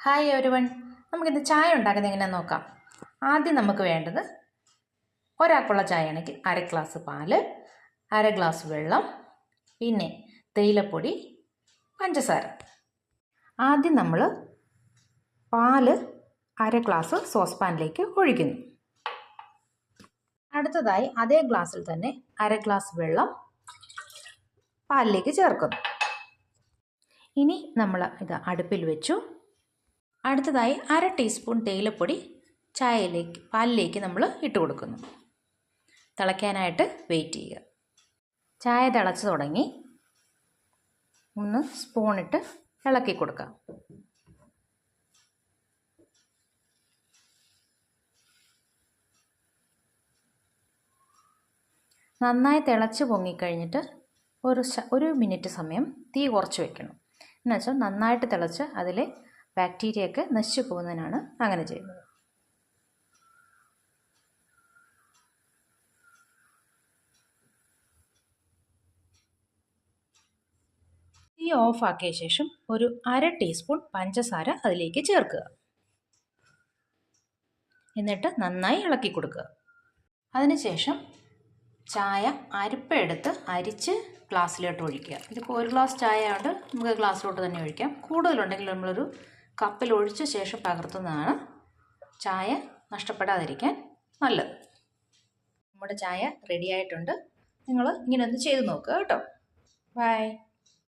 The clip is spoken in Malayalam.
ഹായ് എവരിവൺ, നമുക്കിന്ന് ചായ ഉണ്ടാക്കുന്നത് എങ്ങനെയാണെന്ന് നോക്കാം. ആദ്യം നമുക്ക് വേണ്ടത് ഒരാൾക്കുള്ള ചായ ആണെങ്കിൽ 1/2 ഗ്ലാസ് പാല്, 1/2 ഗ്ലാസ് വെള്ളം, പിന്നെ തേയിലപ്പൊടി, പഞ്ചസാര. ആദ്യം നമ്മൾ പാല് 1/2 ഗ്ലാസ് സോസ് പാനിലേക്ക് ഒഴിക്കുന്നു. അടുത്തതായി അതേ ഗ്ലാസ്സിൽ തന്നെ 1/2 ഗ്ലാസ് വെള്ളം പാലിലേക്ക് ചേർക്കുന്നു. ഇനി നമ്മൾ ഇത് അടുപ്പിൽ വെച്ചു. അടുത്തതായി 1/2 ടീസ്പൂൺ തേയിലപ്പൊടി പാലിലേക്ക് നമ്മൾ ഇട്ട് കൊടുക്കുന്നു. തിളയ്ക്കാനായിട്ട് വെയിറ്റ് ചെയ്യുക. ചായ തിളച്ച് തുടങ്ങി. ഒന്ന് സ്പൂണിട്ട് ഇളക്കി കൊടുക്കാം. നന്നായി തിളച്ച് പൊങ്ങിക്കഴിഞ്ഞിട്ട് ഒരു മിനിറ്റ് സമയം തീ കുറച്ച് വെക്കണം. എന്നുവെച്ചാൽ നന്നായിട്ട് തിളച്ച് അതിലെ ബാക്ടീരിയയൊക്കെ നശിച്ചു പോകുന്നതിനാണ് അങ്ങനെ ചെയ്യുന്നത്. തീ ഓഫാക്കിയ ശേഷം ഒരു 1/2 ടീസ്പൂൺ പഞ്ചസാര അതിലേക്ക് ചേർക്കുക. എന്നിട്ട് നന്നായി ഇളക്കി കൊടുക്കുക. അതിനുശേഷം ചായ അരിപ്പയെടുത്ത് അരിച്ച് ഗ്ലാസ്സിലോട്ട് ഒഴിക്കുക. ഇതിപ്പോൾ 1 ഗ്ലാസ് ചായ ആയതുകൊണ്ട് നമുക്ക് ഗ്ലാസ്സിലോട്ട് തന്നെ ഒഴിക്കാം. കൂടുതലുണ്ടെങ്കിൽ നമ്മളൊരു കപ്പിൽ ഒഴിച്ച ശേഷം പകർത്തുന്നതാണ് ചായ നഷ്ടപ്പെടാതിരിക്കാൻ നല്ലത്. നമ്മുടെ ചായ റെഡി ആയിട്ടുണ്ട്. നിങ്ങൾ ഇങ്ങനെ ഒന്ന് ചെയ്ത് നോക്കുക കേട്ടോ. ബൈ.